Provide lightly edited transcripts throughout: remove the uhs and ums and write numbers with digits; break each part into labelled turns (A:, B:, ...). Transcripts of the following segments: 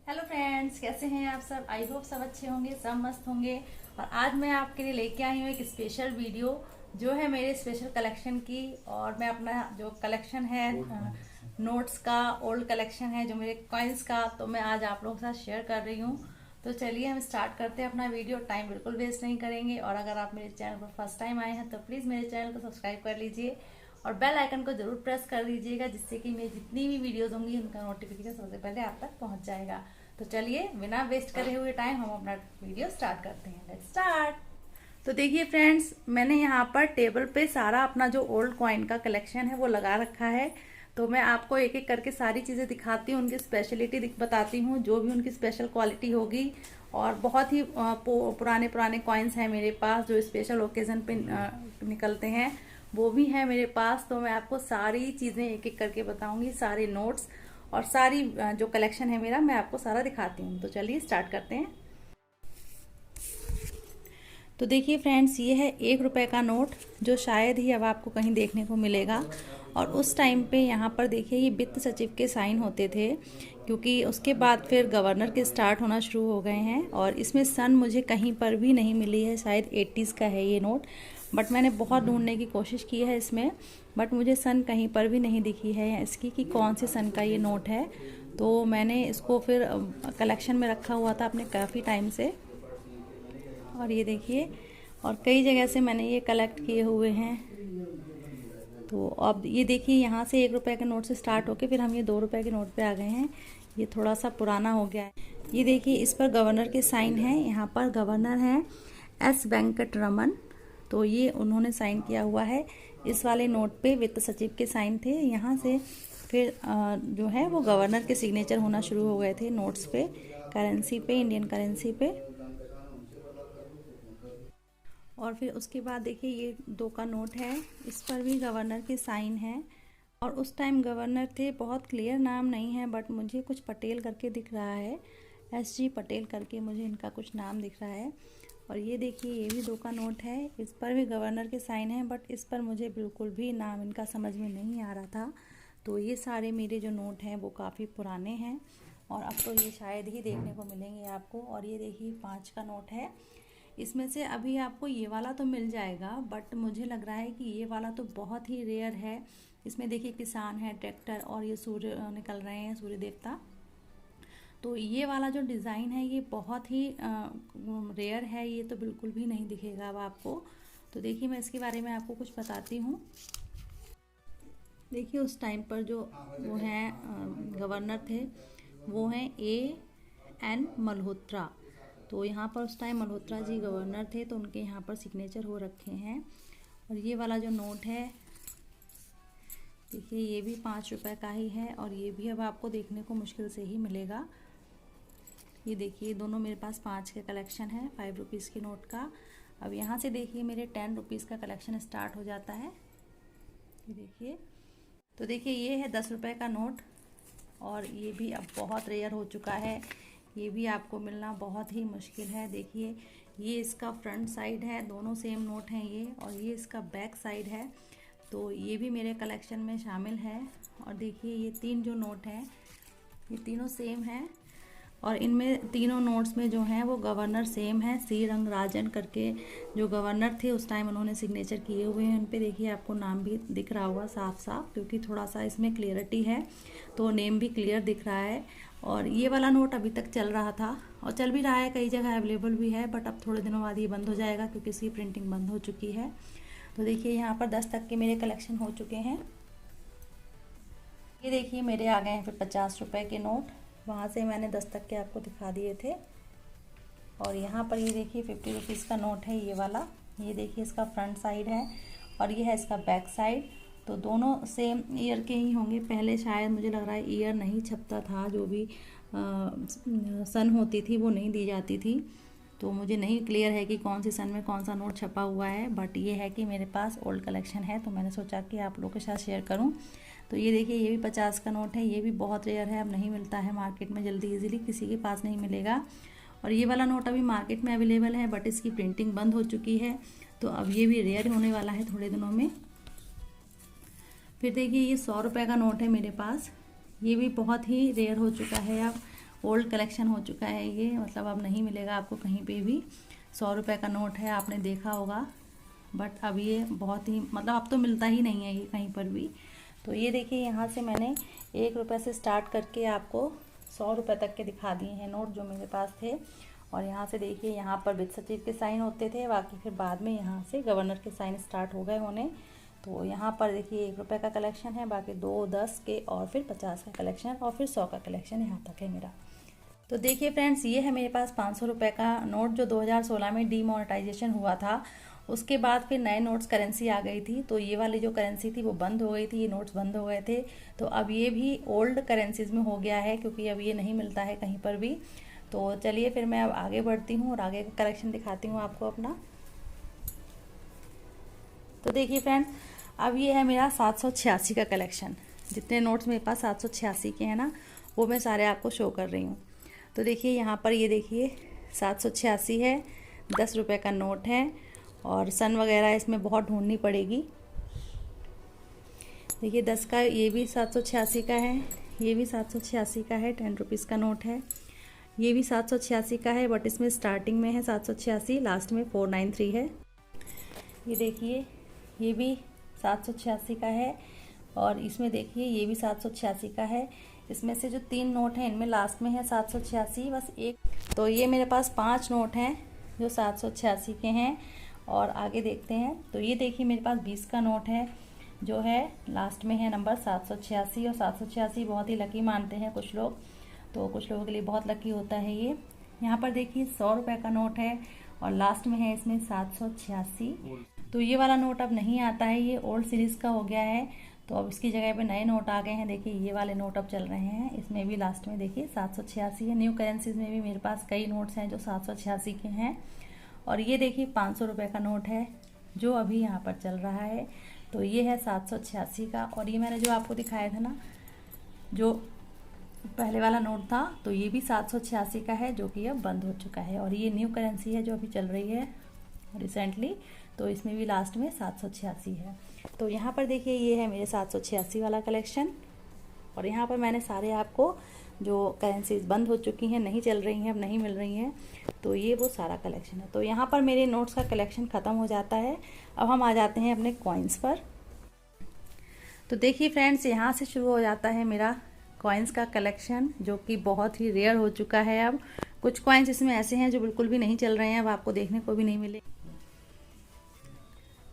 A: Hello friends, कैसे हैं आप सब। आई होप सब अच्छे होंगे, सब मस्त होंगे। और आज मैं आपके लिए लेके आई हूँ एक स्पेशल वीडियो जो है मेरे स्पेशल कलेक्शन की। और मैं अपना जो कलेक्शन है नोट्स का, ओल्ड कलेक्शन है जो मेरे कॉइन्स का, तो मैं आज आप लोगों के साथ शेयर कर रही हूँ। तो चलिए हम स्टार्ट करते हैं अपना वीडियो। टाइम बिल्कुल वेस्ट नहीं करेंगे। और अगर आप मेरे चैनल पर फर्स्ट टाइम आए हैं तो प्लीज़ मेरे चैनल को सब्सक्राइब कर लीजिए और बेल आइकन को जरूर प्रेस कर दीजिएगा, जिससे कि मेरी जितनी भी वीडियोस होंगी उनका नोटिफिकेशन सबसे पहले आप तक पहुंच जाएगा। तो चलिए बिना वेस्ट करे हुए टाइम हम अपना वीडियो स्टार्ट करते हैं। Let's start. तो देखिए फ्रेंड्स, मैंने यहाँ पर टेबल पे सारा अपना जो ओल्ड कॉइन का कलेक्शन है वो लगा रखा है। तो मैं आपको एक एक करके सारी चीज़ें दिखाती हूँ, उनकी स्पेशलिटी बताती हूँ, जो भी उनकी स्पेशल क्वालिटी होगी। और बहुत ही पुराने पुराने कॉइन्स हैं मेरे पास जो स्पेशल ओकेजन पे निकलते हैं, वो भी है मेरे पास। तो मैं आपको सारी चीज़ें एक एक करके बताऊंगी, सारे नोट्स और सारी जो कलेक्शन है मेरा, मैं आपको सारा दिखाती हूँ। तो चलिए स्टार्ट करते हैं। तो देखिए फ्रेंड्स, ये है 1 रुपए का नोट जो शायद ही अब आपको कहीं देखने को मिलेगा। और उस टाइम पे यहाँ पर देखिए ये वित्त सचिव के साइन होते थे, क्योंकि उसके बाद फिर गवर्नर के स्टार्ट होना शुरू हो गए हैं। और इसमें सन मुझे कहीं पर भी नहीं मिली है, शायद 80s का है ये नोट। बट मैंने बहुत ढूंढने की कोशिश की है इसमें, बट मुझे सन कहीं पर भी नहीं दिखी है इसकी कि कौन से सन का ये नोट है। तो मैंने इसको फिर कलेक्शन में रखा हुआ था अपने काफ़ी टाइम से। और ये देखिए, और कई जगह से मैंने ये कलेक्ट किए हुए हैं। तो अब ये देखिए, यहाँ से 1 रुपए के नोट से स्टार्ट होके फिर हम ये 2 रुपए के नोट पे आ गए हैं। ये थोड़ा सा पुराना हो गया है। ये देखिए, इस पर गवर्नर के साइन हैं। यहाँ पर गवर्नर हैं एस वेंकट रमन, तो ये उन्होंने साइन किया हुआ है। इस वाले नोट पे वित्त सचिव के साइन थे। यहाँ से फिर जो है वो गवर्नर के सिग्नेचर होना शुरू हो गए थे नोट्स पे, करेंसी पे, इंडियन करेंसी पे। और फिर उसके बाद देखिए ये 2 का नोट है, इस पर भी गवर्नर के साइन हैं। और उस टाइम गवर्नर थे, बहुत क्लियर नाम नहीं है बट मुझे कुछ पटेल करके दिख रहा है, SG पटेल करके मुझे इनका कुछ नाम दिख रहा है। और ये देखिए, ये भी 2 का नोट है, इस पर भी गवर्नर के साइन हैं, बट इस पर मुझे बिल्कुल भी नाम इनका समझ में नहीं आ रहा था। तो ये सारे मेरे जो नोट हैं वो काफ़ी पुराने हैं और अब तो ये शायद ही देखने को मिलेंगे आपको। और ये देखिए 5 का नोट है। इसमें से अभी आपको ये वाला तो मिल जाएगा, बट मुझे लग रहा है कि ये वाला तो बहुत ही रेयर है। इसमें देखिए किसान है, ट्रैक्टर और ये सूर्य निकल रहे हैं, सूर्य देवता। तो ये वाला जो डिज़ाइन है ये बहुत ही रेयर है, ये तो बिल्कुल भी नहीं दिखेगा अब आपको। तो देखिए, मैं इसके बारे में आपको कुछ बताती हूँ। देखिए, उस टाइम पर जो वो हैं गवर्नर थे, वो हैं AN मल्होत्रा। तो यहाँ पर उस टाइम मल्होत्रा जी गवर्नर थे, तो उनके यहाँ पर सिग्नेचर हो रखे हैं। और ये वाला जो नोट है देखिए, ये भी 5 रुपए का ही है और ये भी अब आपको देखने को मुश्किल से ही मिलेगा। ये देखिए, दोनों मेरे पास 5 के कलेक्शन है, 5 रुपीज़ के नोट का। अब यहाँ से देखिए मेरे 10 रुपीज़ का कलेक्शन स्टार्ट हो जाता है। ये देखिए, तो देखिए ये है 10 रुपए का नोट और ये भी अब बहुत रेयर हो चुका है, ये भी आपको मिलना बहुत ही मुश्किल है। देखिए, ये इसका फ्रंट साइड है, दोनों सेम नोट हैं ये, और ये इसका बैक साइड है। तो ये भी मेरे कलेक्शन में शामिल है। और देखिए, ये 3 जो नोट हैं ये तीनों सेम हैं और इनमें तीनों नोट्स में जो हैं वो गवर्नर सेम है। सी रंगराजन करके जो गवर्नर थे उस टाइम उन्होंने सिग्नेचर किए हुए हैं। उन पे देखिए आपको नाम भी दिख रहा होगा साफ साफ, क्योंकि थोड़ा सा इसमें क्लियरिटी है तो नेम भी क्लियर दिख रहा है। और ये वाला नोट अभी तक चल रहा था और चल भी रहा है, कई जगह अवेलेबल भी है, बट अब थोड़े दिनों बाद ये बंद हो जाएगा क्योंकि इसकी प्रिंटिंग बंद हो चुकी है। तो देखिए, यहाँ पर 10 तक के मेरे कलेक्शन हो चुके हैं। ये देखिए मेरे आ गए हैं फिर 50 रुपए के नोट, वहाँ से मैंने 10 तक के आपको दिखा दिए थे। और यहाँ पर ये देखिए 50 रुपीज़ का नोट है ये वाला। ये देखिए, इसका फ्रंट साइड है और ये है इसका बैक साइड। तो दोनों सेम ईयर के ही होंगे। पहले शायद मुझे लग रहा है ईयर नहीं छपता था, जो भी सन होती थी वो नहीं दी जाती थी। तो मुझे नहीं क्लियर है कि कौन सी सन में कौन सा नोट छपा हुआ है, बट ये है कि मेरे पास ओल्ड कलेक्शन है तो मैंने सोचा कि आप लोगों के साथ शेयर करूं। तो ये देखिए, ये भी 50 का नोट है, ये भी बहुत रेयर है, अब नहीं मिलता है मार्केट में जल्दी इजीली, किसी के पास नहीं मिलेगा। और ये वाला नोट अभी मार्केट में अवेलेबल है बट इसकी प्रिंटिंग बंद हो चुकी है, तो अब ये भी रेयर होने वाला है थोड़े दिनों में। फिर देखिए, ये 100 रुपये का नोट है मेरे पास, ये भी बहुत ही रेयर हो चुका है अब, ओल्ड कलेक्शन हो चुका है ये, मतलब अब नहीं मिलेगा आपको कहीं पे भी। 100 रुपये का नोट है, आपने देखा होगा, बट अब ये बहुत ही मतलब अब तो मिलता ही नहीं है ये कहीं पर भी। तो ये देखिए यहाँ से मैंने 1 रुपये से स्टार्ट करके आपको 100 रुपये तक के दिखा दिए हैं नोट जो मेरे पास थे। और यहाँ से देखिए यहाँ पर वित्त सचिव के साइन होते थे, बाकी फिर बाद में यहाँ से गवर्नर के साइन स्टार्ट हो गए होने। तो यहाँ पर देखिए 1 रुपये का कलेक्शन है, बाकी 2, 10 के और फिर 50 का कलेक्शन और फिर 100 का कलेक्शन यहाँ तक है मेरा। तो देखिए फ्रेंड्स, ये है मेरे पास 500 रुपये का नोट जो 2016 में डीमोनेटाइजेशन हुआ था। उसके बाद फिर नए नोट्स करेंसी आ गई थी, तो ये वाली जो करेंसी थी वो बंद हो गई थी, ये नोट्स बंद हो गए थे। तो अब ये भी ओल्ड करेंसीज में हो गया है, क्योंकि अब ये नहीं मिलता है कहीं पर भी। तो चलिए फिर मैं अब आगे बढ़ती हूँ और आगे का कलेक्शन दिखाती हूँ आपको अपना। तो देखिए फ्रेंड्स, अब ये है मेरा 786 का कलेक्शन। जितने नोट्स मेरे पास 786 के हैं ना, वो मैं सारे आपको शो कर रही हूँ। तो देखिए यहाँ पर ये देखिए 786 है, 10 रुपये का नोट है और सन वगैरह इसमें बहुत ढूंढनी पड़ेगी। देखिए 10 का ये भी 786 का है, ये भी 786 का है, 10 रुपीज़ का नोट है। ये भी 786 का है, बट इसमें स्टार्टिंग में है 786, लास्ट में 493 है। ये देखिए ये भी 786 का है और इसमें देखिए ये भी 786 का है। इसमें से जो 3 नोट हैं इनमें लास्ट में है 786, बस एक। तो ये मेरे पास 5 नोट हैं जो 786 के हैं। और आगे देखते हैं। तो ये देखिए मेरे पास 20 का नोट है जो है लास्ट में है नंबर 786। और 786 बहुत ही लकी मानते हैं कुछ लोग, तो कुछ लोगों के लिए बहुत लकी होता है ये। यहाँ पर देखिए 100 रुपये का नोट है और लास्ट में है इसमें 786। तो ये वाला नोट अब नहीं आता है, ये ओल्ड सीरीज़ का हो गया है। तो अब इसकी जगह पे नए नोट आ गए हैं। देखिए ये वाले नोट अब चल रहे हैं, इसमें भी लास्ट में देखिए 786 है। न्यू करेंसीज में भी मेरे पास कई नोट्स हैं जो 786 के हैं। और ये देखिए 500 रुपये का नोट है जो अभी यहाँ पर चल रहा है। तो ये है 786 का। और ये मैंने जो आपको दिखाया था ना, जो पहले वाला नोट था, तो ये भी 786 का है जो कि अब बंद हो चुका है। और ये न्यू करेंसी है जो अभी चल रही है रिसेंटली, तो इसमें भी लास्ट में 786 है। तो यहाँ पर देखिए ये है मेरे 786 वाला कलेक्शन। और यहाँ पर मैंने सारे आपको जो करेंसीज बंद हो चुकी हैं, नहीं चल रही हैं, अब नहीं मिल रही हैं, तो ये वो सारा कलेक्शन है। तो यहाँ पर मेरे नोट्स का कलेक्शन ख़त्म हो जाता है। अब हम आ जाते हैं अपने कॉइन्स पर। तो देखिए फ्रेंड्स, यहाँ से शुरू हो जाता है मेरा कॉइन्स का कलेक्शन, जो कि बहुत ही रेयर हो चुका है। अब कुछ कॉइन्स इसमें ऐसे हैं जो बिल्कुल भी नहीं चल रहे हैं, अब आपको देखने को भी नहीं मिले।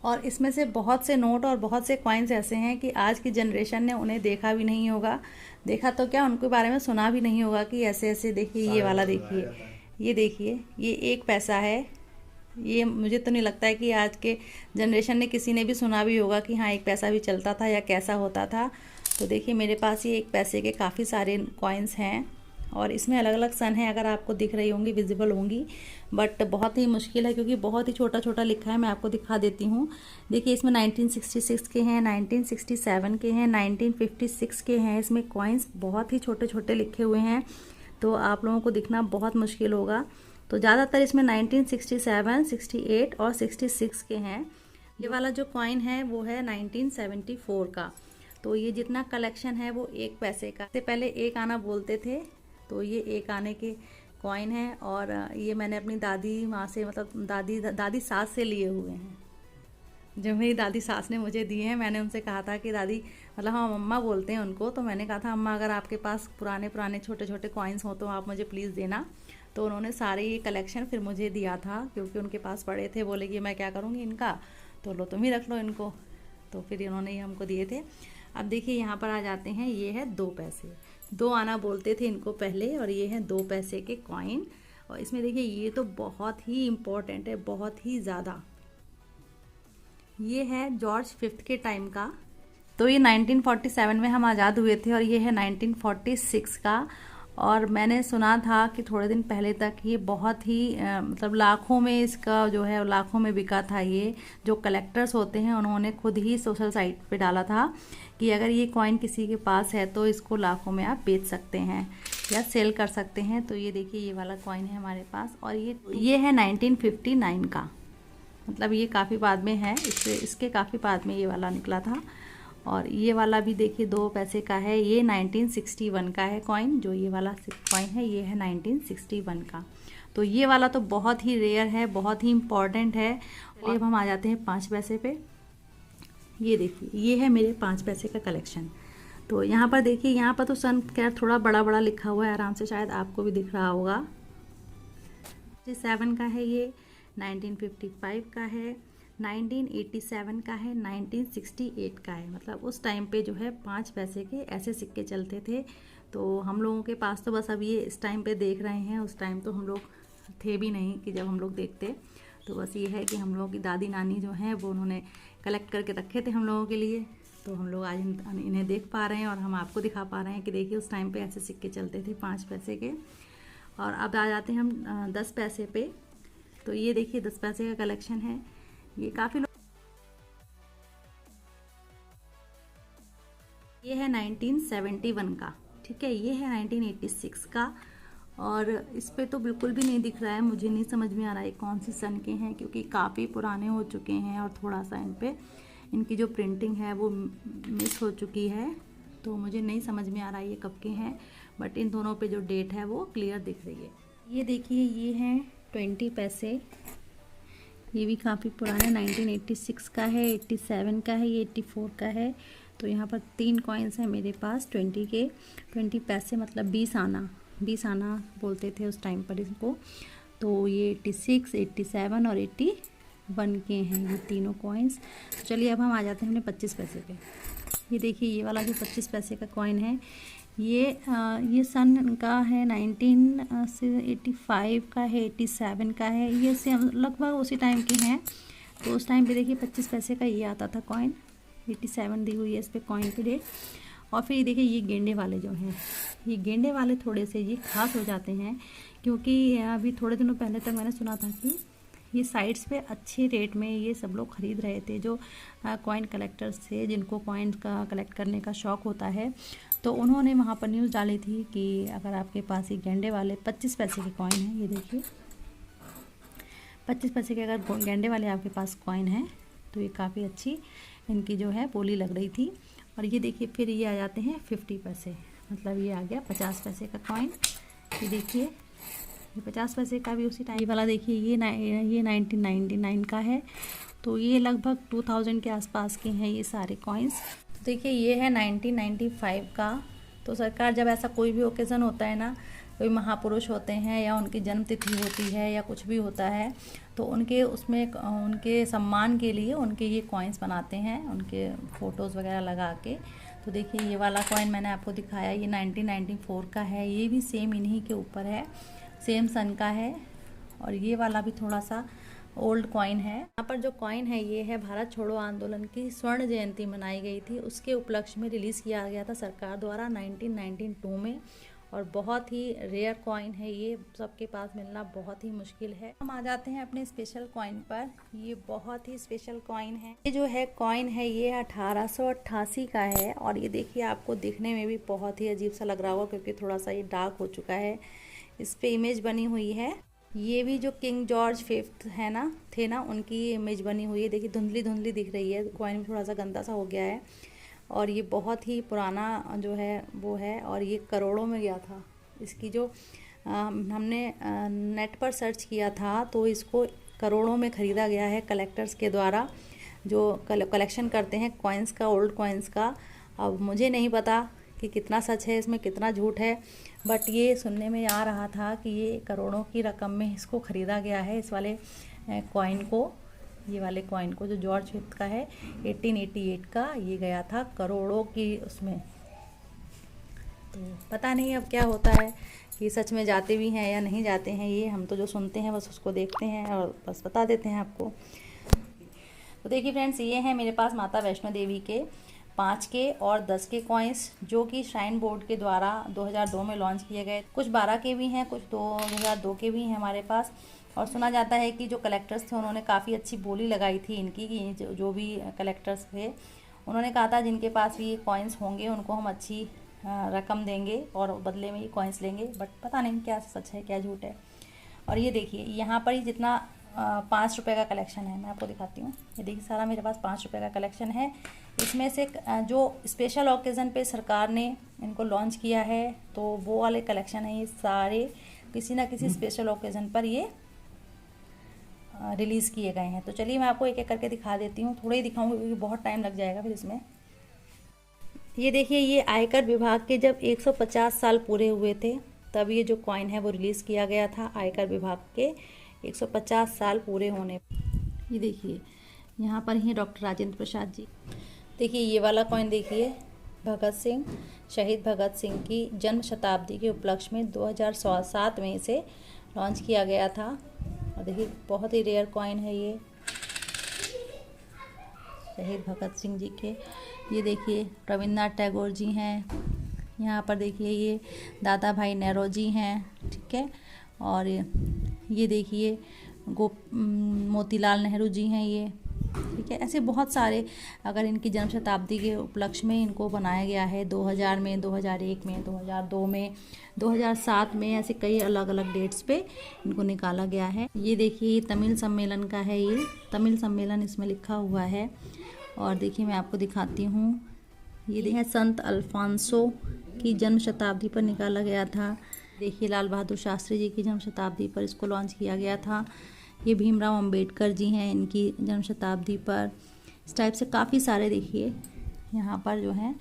A: और इसमें से बहुत से नोट और बहुत से कॉइन्स ऐसे हैं कि आज की जनरेशन ने उन्हें देखा भी नहीं होगा। देखा तो क्या, उनके बारे में सुना भी नहीं होगा कि ऐसे ऐसे। देखिए ये वाला देखिए, ये देखिए, ये 1 पैसा है। ये मुझे तो नहीं लगता है कि आज के जनरेशन ने किसी ने भी सुना भी होगा कि हाँ 1 पैसा भी चलता था या कैसा होता था। तो देखिए मेरे पास ये 1 पैसे के काफ़ी सारे कॉइन्स हैं और इसमें अलग अलग सन है, अगर आपको दिख रही होंगी, विजिबल होंगी, बट बहुत ही मुश्किल है क्योंकि बहुत ही छोटा छोटा लिखा है। मैं आपको दिखा देती हूँ। देखिए इसमें 1966 के हैं, 1967 के हैं, 1956 के हैं। इसमें कॉइन्स बहुत ही छोटे छोटे लिखे हुए हैं, तो आप लोगों को दिखना बहुत मुश्किल होगा। तो ज़्यादातर इसमें 1967, 68 और 66 के हैं। ये वाला जो कॉइन है वो है 1974 का। तो ये जितना कलेक्शन है वो 1 पैसे का। इससे पहले 1 आना बोलते थे, तो ये 1 आने के कॉइन है। और ये मैंने अपनी दादी माँ से, मतलब दादी सास से लिए हुए हैं, जो मेरी दादी सास ने मुझे दिए हैं। मैंने उनसे कहा था कि दादी, मतलब हम अम्मा बोलते हैं उनको, तो मैंने कहा था अम्मा अगर आपके पास पुराने छोटे छोटे कॉइन्स हो तो आप मुझे प्लीज़ देना। तो उन्होंने सारे ये कलेक्शन फिर मुझे दिया था, क्योंकि उनके पास पड़े थे। बोले कि मैं क्या करूँगी इनका, तो लो तुम ही रख लो इनको। तो फिर इन्होंने ये हमको दिए थे। अब देखिए यहाँ पर आ जाते हैं, ये है 2 पैसे। 2 आना बोलते थे इनको पहले, और ये है 2 पैसे के कॉइन। और इसमें देखिए ये तो बहुत ही इम्पोर्टेंट है, बहुत ही ज़्यादा। ये है जॉर्ज 5th के टाइम का। तो ये 1947 में हम आज़ाद हुए थे और ये है 1946 का। और मैंने सुना था कि थोड़े दिन पहले तक ये बहुत ही मतलब लाखों में इसका जो है, लाखों में बिका था। ये जो कलेक्टर्स होते हैं उन्होंने खुद ही सोशल साइट पे डाला था कि अगर ये कॉइन किसी के पास है तो इसको लाखों में आप बेच सकते हैं या सेल कर सकते हैं। तो ये देखिए ये वाला कॉइन है हमारे पास, और ये है 1959 का। मतलब ये काफ़ी बाद में है, इसके काफ़ी बाद में ये वाला निकला था। और ये वाला भी देखिए 2 पैसे का है, ये 1961 का है कॉइन। जो ये वाला कॉइन है ये है 1961 का। तो ये वाला तो बहुत ही रेयर है, बहुत ही इम्पॉर्टेंट है। चलिए अब हम आ जाते हैं 5 पैसे पे। ये देखिए ये है मेरे 5 पैसे का कलेक्शन। तो यहाँ पर देखिए, यहाँ पर तो सन खैर थोड़ा बड़ा बड़ा लिखा हुआ है, आराम से शायद आपको भी दिख रहा होगा। 7 का है ये, 1955 का है, 1987 का है, 1968 का है। मतलब उस टाइम पे जो है 5 पैसे के ऐसे सिक्के चलते थे। तो हम लोगों के पास तो बस अब ये इस टाइम पे देख रहे हैं, उस टाइम तो हम लोग थे भी नहीं कि जब हम लोग देखते। तो बस ये है कि हम लोगों की दादी नानी जो हैं वो उन्होंने कलेक्ट करके रखे थे हम लोगों के लिए। तो हम लोग आज इन्हें देख पा रहे हैं और हम आपको दिखा पा रहे हैं कि देखिए उस टाइम पे ऐसे सिक्के चलते थे 5 पैसे के। और अब आ जाते हैं हम 10 पैसे पे। तो ये देखिए 10 पैसे का कलेक्शन है, ये काफ़ी लोग। ये है 1971 का, ठीक है। ये है 1986 का, और इस पे तो बिल्कुल भी नहीं दिख रहा है, मुझे नहीं समझ में आ रहा है कौन सी सन के हैं, क्योंकि काफ़ी पुराने हो चुके हैं और थोड़ा सा इन पे इनकी जो प्रिंटिंग है वो मिस हो चुकी है। तो मुझे नहीं समझ में आ रहा है ये कब के हैं, बट इन दोनों पे जो डेट है वो क्लियर दिख रही है। ये देखिए ये हैं 20 पैसे, ये भी काफ़ी पुराने 1986 का है, 87 का है, ये 84 का है। तो यहाँ पर 3 कॉइन्स हैं मेरे पास 20 के। 20 पैसे मतलब 20 आना, 20 आना बोलते थे उस टाइम पर इसको। तो ये 86, 87 और 81 के हैं ये तीनों कॉइन्स। तो चलिए अब हम आ जाते हैं अपने 25 पैसे पे। ये देखिए ये वाला जो 25 पैसे का कॉइन है, ये सन का है, 1985 का है, 87 का है, ये सेम लगभग उसी टाइम के हैं। तो उस टाइम पे देखिए 25 पैसे का ये आता था कॉइन, 87 दी हुई है इस पर कॉइन की डेट। और फिर देखिए ये गेंडे वाले जो हैं, ये गेंडे वाले थोड़े से ये खास हो जाते हैं, क्योंकि अभी थोड़े दिनों पहले तक मैंने सुना था कि ये साइट्स पे अच्छे रेट में ये सब लोग ख़रीद रहे थे, जो कॉइन कलेक्टर्स थे, जिनको कॉइन का कलेक्ट करने का शौक़ होता है। तो उन्होंने वहाँ पर न्यूज़ डाली थी कि अगर आपके पास ये गेंडे वाले 25 पैसे के कॉइन हैं, ये देखिए 25 पैसे के अगर गेंडे वाले आपके पास कॉइन हैं तो ये काफ़ी अच्छी इनकी जो है बोली लग रही थी। और ये देखिए फिर ये आ जाते हैं 50 पैसे, मतलब ये आ गया 50 पैसे का कॉइन। ये देखिए ये 50 पैसे का भी उसी टाइम वाला देखिए ये 1999 का है। तो ये लगभग 2000 के आसपास के हैं ये सारे कॉइन्स। देखिए ये है 1995 का। तो सरकार जब ऐसा कोई भी ओकेज़न होता है ना, कोई महापुरुष होते हैं या उनकी जन्मतिथि होती है या कुछ भी होता है, तो उनके उसमें उनके सम्मान के लिए उनके ये कॉइन्स बनाते हैं, उनके फ़ोटोज़ वगैरह लगा के। तो देखिए ये वाला कॉइन मैंने आपको दिखाया, ये 1994 का है, ये भी सेम इन्हीं के ऊपर है, सेम सन का है। और ये वाला भी थोड़ा सा ओल्ड कॉइन है। यहाँ पर जो कॉइन है ये है भारत छोड़ो आंदोलन की स्वर्ण जयंती मनाई गई थी, उसके उपलक्ष्य में रिलीज़ किया गया था सरकार द्वारा 1992 में। और बहुत ही रेयर कॉइन है ये, सबके पास मिलना बहुत ही मुश्किल है। हम आ जाते हैं अपने स्पेशल कॉइन पर। ये बहुत ही स्पेशल कॉइन है। ये जो है कॉइन है ये 1888 का है। और ये देखिए आपको दिखने में भी बहुत ही अजीब सा लग रहा होगा, क्योंकि थोड़ा सा ये डार्क हो चुका है। इस पे इमेज बनी हुई है, ये भी जो किंग जॉर्ज 5 है ना, थे ना, उनकी इमेज बनी हुई है। देखिए धुंधली धुंधली दिख रही है, कॉइन भी थोड़ा सा गंदा सा हो गया है। और ये बहुत ही पुराना जो है वो है, और ये करोड़ों में गया था। इसकी जो हमने नेट पर सर्च किया था तो इसको करोड़ों में ख़रीदा गया है कलेक्टर्स के द्वारा, जो कलेक्शन करते हैं कॉइन्स का, ओल्ड कॉइन्स का। अब मुझे नहीं पता कि कितना सच है इसमें, कितना झूठ है, बट ये सुनने में आ रहा था कि ये करोड़ों की रकम में इसको ख़रीदा गया है, इस वाले कॉइन को, ये वाले कॉइन को जो जॉर्ज 5 का है 1888 का, ये गया था करोड़ों की उसमें। तो पता नहीं अब क्या होता है कि सच में जाते भी हैं या नहीं जाते हैं, ये हम तो जो सुनते हैं बस उसको देखते हैं और बस बता देते हैं आपको। तो देखिए फ्रेंड्स, ये हैं मेरे पास माता वैष्णो देवी के 5 के और 10 के कॉइन्स, जो कि श्राइन बोर्ड के द्वारा 2002 में लॉन्च किए गए। कुछ 12 के भी हैं, कुछ 2002 के भी हैं हमारे पास। और सुना जाता है कि जो कलेक्टर्स थे उन्होंने काफ़ी अच्छी बोली लगाई थी इनकी, कि जो भी कलेक्टर्स थे उन्होंने कहा था जिनके पास भी ये कॉइन्स होंगे उनको हम अच्छी रकम देंगे और बदले में ये कॉइन्स लेंगे। बट पता नहीं क्या सच है क्या झूठ है। और ये देखिए यहाँ पर ही जितना ₹5 का कलेक्शन है। मैं आपको दिखाती हूँ, ये देखिए सारा मेरे पास ₹5 का कलेक्शन है। इसमें से जो स्पेशल ओकेज़न पे सरकार ने इनको लॉन्च किया है, तो वो वाले कलेक्शन है। ये सारे किसी ना किसी स्पेशल ओकेज़न पर ये रिलीज़ किए गए हैं। तो चलिए मैं आपको एक एक करके दिखा देती हूँ। थोड़ा ही दिखाऊंगी क्योंकि बहुत टाइम लग जाएगा फिर इसमें। ये देखिए, ये आयकर विभाग के जब 150 साल पूरे हुए थे तब ये जो कॉइन है वो रिलीज़ किया गया था, आयकर विभाग के 150 साल पूरे होने। ये देखिए यहाँ पर ही डॉक्टर राजेंद्र प्रसाद जी। देखिए ये वाला कॉइन देखिए, भगत सिंह, शहीद भगत सिंह की जन्म शताब्दी के उपलक्ष्य में 2007 में इसे लॉन्च किया गया था। और देखिए बहुत ही रेयर कॉइन है ये, शहीद भगत सिंह जी के। ये देखिए रविन्द्रनाथ टैगोर जी हैं। यहाँ पर देखिए ये दादा भाई नेहरू जी हैं, ठीक है। और ये देखिए मोतीलाल नेहरू जी हैं ये, ठीक है। ऐसे बहुत सारे, अगर इनकी जन्म शताब्दी के उपलक्ष्य में इनको बनाया गया है 2000 में, 2001 में, 2002 में, 2007 में, ऐसे कई अलग अलग डेट्स पे इनको निकाला गया है। ये देखिए तमिल सम्मेलन का है, ये तमिल सम्मेलन इसमें लिखा हुआ है। और देखिए मैं आपको दिखाती हूँ, ये देखिए संत अल्फांसो की जन्म शताब्दी पर निकाला गया था। देखिए लाल बहादुर शास्त्री जी की जन्म शताब्दी पर इसको लॉन्च किया गया था। ये भीमराव अंबेडकर जी हैं, इनकी जन्म शताब्दी पर। इस टाइप से काफ़ी सारे देखिए यहाँ पर जो हैं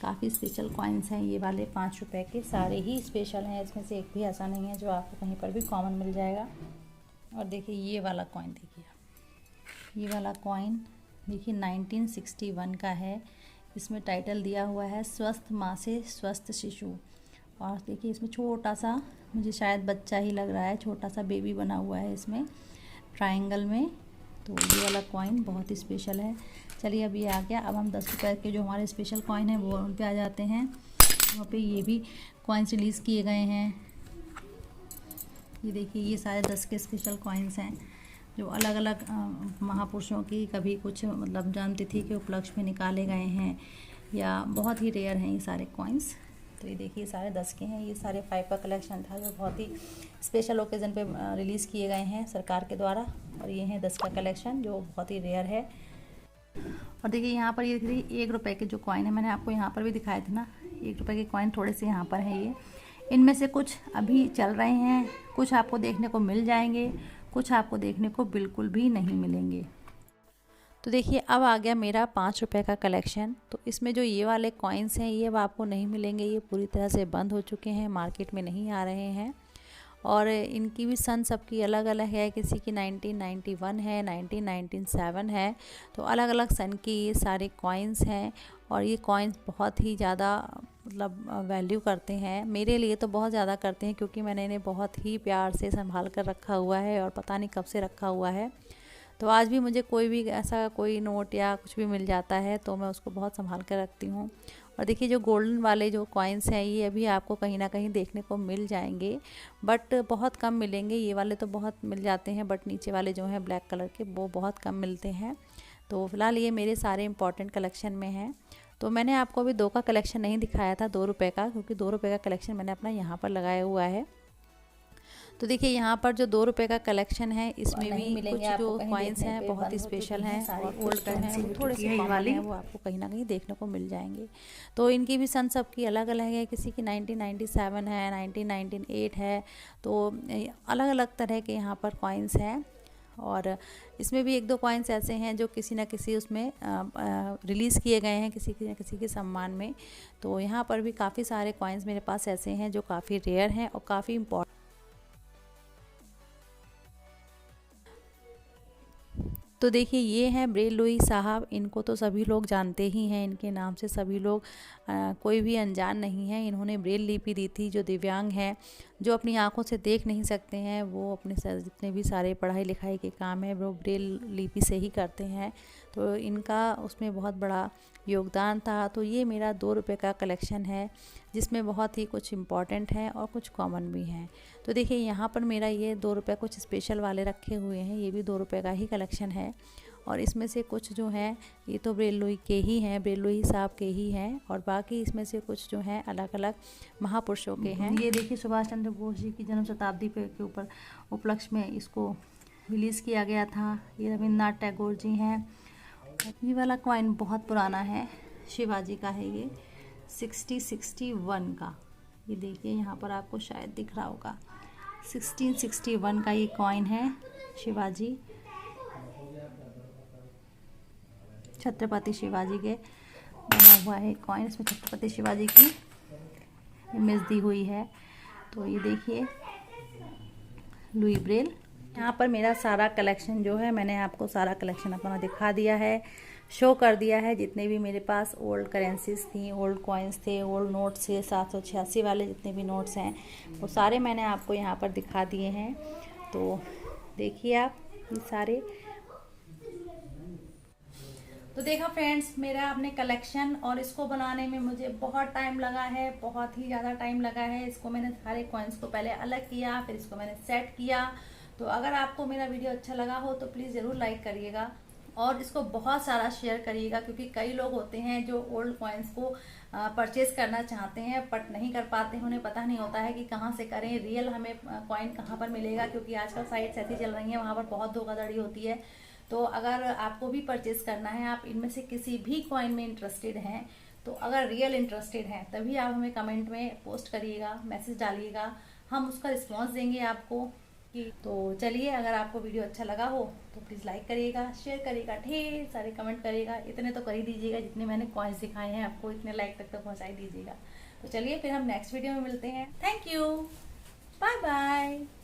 A: काफ़ी स्पेशल कॉइन्स हैं। ये वाले ₹5 के सारे ही स्पेशल हैं, इसमें से एक भी ऐसा नहीं है जो आपको कहीं पर भी कॉमन मिल जाएगा। और देखिए ये वाला कॉइन देखिए, ये वाला कॉइन देखिए 1961 का है। इसमें टाइटल दिया हुआ है स्वस्थ माँ से स्वस्थ शिशु। और देखिए इसमें छोटा सा, मुझे शायद बच्चा ही लग रहा है, छोटा सा बेबी बना हुआ है इसमें ट्रायंगल में। तो ये वाला कॉइन बहुत ही स्पेशल है। चलिए अब ये आ गया। अब हम ₹10 के जो हमारे स्पेशल कॉइन हैं वो उन पे आ जाते हैं। वहाँ पे ये भी कॉइन्स रिलीज़ किए गए हैं। ये देखिए ये सारे 10 के स्पेशल कॉइन्स हैं जो अलग अलग महापुरुषों की कभी कुछ मतलब जन्मतिथि के उपलक्ष्य में निकाले गए हैं, या बहुत ही रेयर हैं ये सारे कॉइन्स। तो ये देखिए सारे 10 के हैं। ये सारे 5 का कलेक्शन था जो बहुत ही स्पेशल ओकेज़न पे रिलीज़ किए गए हैं सरकार के द्वारा। और ये हैं 10 का कलेक्शन जो बहुत ही रेयर है। और देखिए यहाँ पर ये देखिए ₹1 के जो कॉइन है, मैंने आपको यहाँ पर भी दिखाए थे ना, ₹1 के कॉइन थोड़े से यहाँ पर हैं। ये इनमें से कुछ अभी चल रहे हैं, कुछ आपको देखने को मिल जाएंगे, कुछ आपको देखने को बिल्कुल भी नहीं मिलेंगे। तो देखिए अब आ गया मेरा ₹5 का कलेक्शन। तो इसमें जो ये वाले कॉइन्स हैं ये अब आपको नहीं मिलेंगे, ये पूरी तरह से बंद हो चुके हैं, मार्केट में नहीं आ रहे हैं। और इनकी भी सन सबकी अलग अलग है, किसी की 1991 है, 1997 है। तो अलग अलग सन की ये सारे कॉइन्स हैं। और ये कॉइन्स बहुत ही ज़्यादा मतलब वैल्यू करते हैं, मेरे लिए तो बहुत ज़्यादा करते हैं, क्योंकि मैंने इन्हें बहुत ही प्यार से संभाल कर रखा हुआ है और पता नहीं कब से रखा हुआ है। तो आज भी मुझे कोई भी ऐसा कोई नोट या कुछ भी मिल जाता है तो मैं उसको बहुत संभाल कर रखती हूँ। और देखिए जो गोल्डन वाले जो कॉइन्स हैं ये अभी आपको कहीं ना कहीं देखने को मिल जाएंगे, बट बहुत कम मिलेंगे। ये वाले तो बहुत मिल जाते हैं, बट नीचे वाले जो हैं ब्लैक कलर के वो बहुत कम मिलते हैं। तो फिलहाल ये मेरे सारे इंपॉर्टेंट कलेक्शन में हैं। तो मैंने आपको अभी 2 का कलेक्शन नहीं दिखाया था, ₹2 का, क्योंकि ₹2 का कलेक्शन मैंने अपना यहाँ पर लगाया हुआ है। तो देखिए यहाँ पर जो ₹2 का कलेक्शन है इसमें भी कुछ जो कॉइन्स हैं बहुत ही स्पेशल हैं और ओल्ड हैं, वो थोड़े से कॉमन हैं, वो आपको कहीं ना कहीं देखने को मिल जाएंगे। तो इनकी भी सन सबकी अलग अलग है, किसी की 1997 है, 1998 है। तो अलग अलग तरह के यहाँ पर कॉइन्स हैं। और इसमें भी 1-2 कॉइन्स ऐसे हैं जो किसी न किसी उसमें रिलीज़ किए गए हैं किसी न किसी के सम्मान में। तो यहाँ पर भी काफ़ी सारे कॉइन्स मेरे पास ऐसे हैं जो काफ़ी रेयर हैं और काफ़ी इम्पोर्टेंट। तो देखिए ये हैं ब्रेल लुई साहब। इनको तो सभी लोग जानते ही हैं, इनके नाम से सभी लोग कोई भी अनजान नहीं है। इन्होंने ब्रेल लिपि दी थी। जो दिव्यांग हैं, जो अपनी आंखों से देख नहीं सकते हैं, वो अपने जितने भी सारे पढ़ाई लिखाई के काम है वो ब्रेल लिपि से ही करते हैं। तो इनका उसमें बहुत बड़ा योगदान था। तो ये मेरा ₹2 का कलेक्शन है, जिसमें बहुत ही कुछ इम्पॉर्टेंट है और कुछ कॉमन भी हैं। तो देखिए यहाँ पर मेरा ये ₹2 कुछ स्पेशल वाले रखे हुए हैं, ये भी ₹2 का ही कलेक्शन है। और इसमें से कुछ जो हैं ये तो ब्रेल लुई के ही हैं, ब्रेल लुई साहब के ही हैं, और बाकी इसमें से कुछ जो हैं अलग अलग महापुरुषों के हैं। ये देखिए सुभाष चंद्र बोस जी की जन्म शताब्दी के ऊपर उपलक्ष्य में इसको रिलीज़ किया गया था। ये रविन्द्रनाथ टैगोर जी हैं। ये वाला कॉइन बहुत पुराना है, शिवाजी का है ये, 1661 का। ये देखिए यहाँ पर आपको शायद दिख रहा होगा, 1661 का ये कॉइन है शिवाजी, छत्रपति शिवाजी के बना हुआ है कॉइन। इसमें छत्रपति शिवाजी की इमेज दी हुई है। तो ये देखिए लुई ब्रेल। यहाँ पर मेरा सारा कलेक्शन जो है, मैंने आपको सारा कलेक्शन अपना दिखा दिया है, शो कर दिया है। जितने भी मेरे पास ओल्ड करेंसीज थी, ओल्ड कॉइन्स थे, ओल्ड नोट्स थे, 786 वाले जितने भी नोट्स हैं वो सारे मैंने आपको यहाँ पर दिखा दिए हैं। तो देखिए आप ये सारे। तो देखा फ्रेंड्स मेरा आपने कलेक्शन, और इसको बनाने में मुझे बहुत टाइम लगा है, बहुत ही ज़्यादा टाइम लगा है। इसको मैंने सारे कॉइन्स को पहले अलग किया, फिर इसको मैंने सेट किया। तो अगर आपको मेरा वीडियो अच्छा लगा हो तो प्लीज़ ज़रूर लाइक करिएगा और इसको बहुत सारा शेयर करिएगा, क्योंकि कई लोग होते हैं जो ओल्ड कॉइन्स को परचेज करना चाहते हैं बट नहीं कर पाते हैं। उन्हें पता नहीं होता है कि कहाँ से करें, रियल हमें कॉइन कहाँ पर मिलेगा, क्योंकि आजकल साइट्स ऐसी चल रही हैं वहाँ पर बहुत धोखाधड़ी होती है। तो अगर आपको भी परचेज करना है, आप इनमें से किसी भी कॉइन में इंटरेस्टेड हैं, तो अगर रियल इंटरेस्टेड हैं तभी आप हमें कमेंट में पोस्ट करिएगा, मैसेज डालिएगा, हम उसका रिस्पॉन्स देंगे आपको। तो चलिए, अगर आपको वीडियो अच्छा लगा हो तो प्लीज़ लाइक करिएगा, शेयर करिएगा, ढेर सारे कमेंट करिएगा। इतने तो कर ही दीजिएगा, जितने मैंने कॉइन्स दिखाए हैं आपको इतने लाइक तक तो पहुँचा ही दीजिएगा। तो चलिए फिर हम नेक्स्ट वीडियो में मिलते हैं। Thank you, bye bye.